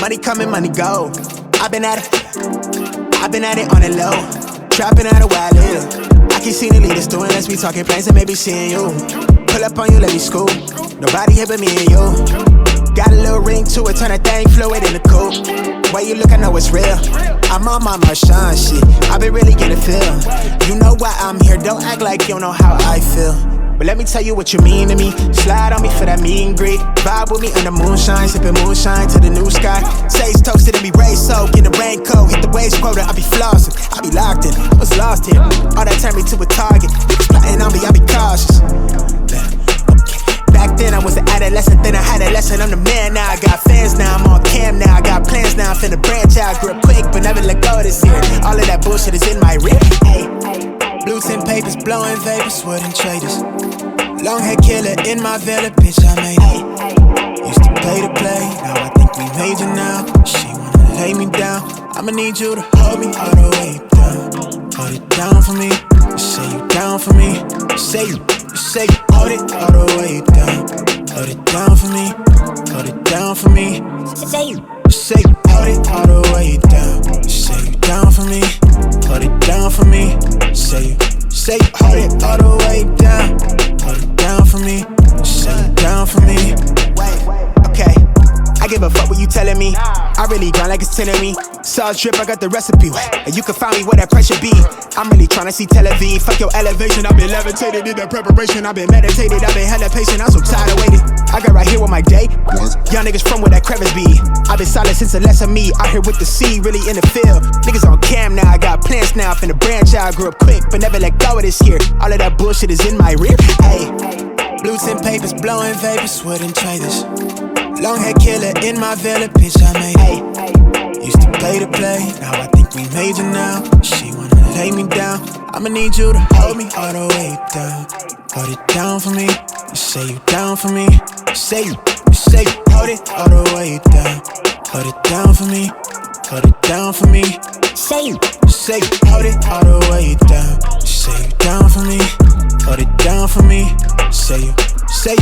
Money coming, money go. I've been at it on the low. Trapping out of where I live. I keep seeing the leaders doing less, we talking plans and maybe seeing you. Pull up on you, let me scoop. Nobody here but me and you. Got a little ring to it, turn that thing fluid in the coupe. Way you look, I know it's real. I'm on my Marshawn shit, I been really getting feel. You know why I'm here, don't act like you don't know how I feel. But let me tell you what you mean to me. Slide on me for that meet and greet. Vibe with me under moonshine, sipping moonshine to the new sky. Taste toasted and be raised soaked in the raincoat. Hit the waves quota, I be flossing, I be locked in. Was lost here, all that turned me to a target. Niggas plotting on me, I be cautious. Back then I was an adolescent, then I had a lesson. I'm the man now, I got fans now, I'm on cam now. I got plans now, I'm finna branch out. Grew up quick, but never let go this year. All of that bullshit is in my rip. Ay. Blue tint papers, blowing vapors, wooden traders. Long hair killer in my villa, bitch, I made it. Used to play to play, now I think we major now. She wanna lay me down, I'ma need you to hold me all the way down. Hold it down for me, you say you down for me. You say you hold it all the way down. Hold it down for me, hold it down for me. You say you hold it all the way down. You say you down for me, hold it down for me. Say you hold it all the way down. Hold it down for me, say you down for me. Wait, okay, I give a fuck what you telling me. I really grind like it's 10 of me. Sauce drip, I got the recipe. And you can find me where that pressure be. I'm really tryna see Tel Aviv. Fuck your elevation, I've been levitated in the preparation. I've been meditated, I've been hella patient. I'm so tired of waiting. I got right here with my day. Young niggas from where that crevice be. I've been silent since the less of me. Out here with the sea, really in the field. Niggas on cam now, I got plans now. Finna branch out, grew up quick, but never let go of this year. All of that bullshit is in my rear. Ayy, blue tint papers, blowing vapors, wooden traders. Long hair killer in my villa, bitch, I made it. Used to play to play, now I think we major now. She wanna lay me down, I'ma need you to hold me all the way down. Hold it down for me, you say you down for me. You say you hold it all the way down. Hold it down for me, hold it down for me. Say you hold it all the way down. You say you down for me, hold it down for me. Say you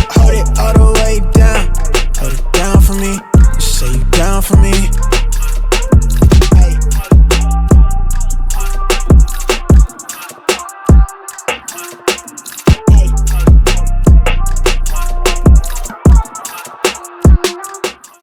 hold it all the way down. Hold it down for me, you say you down for me.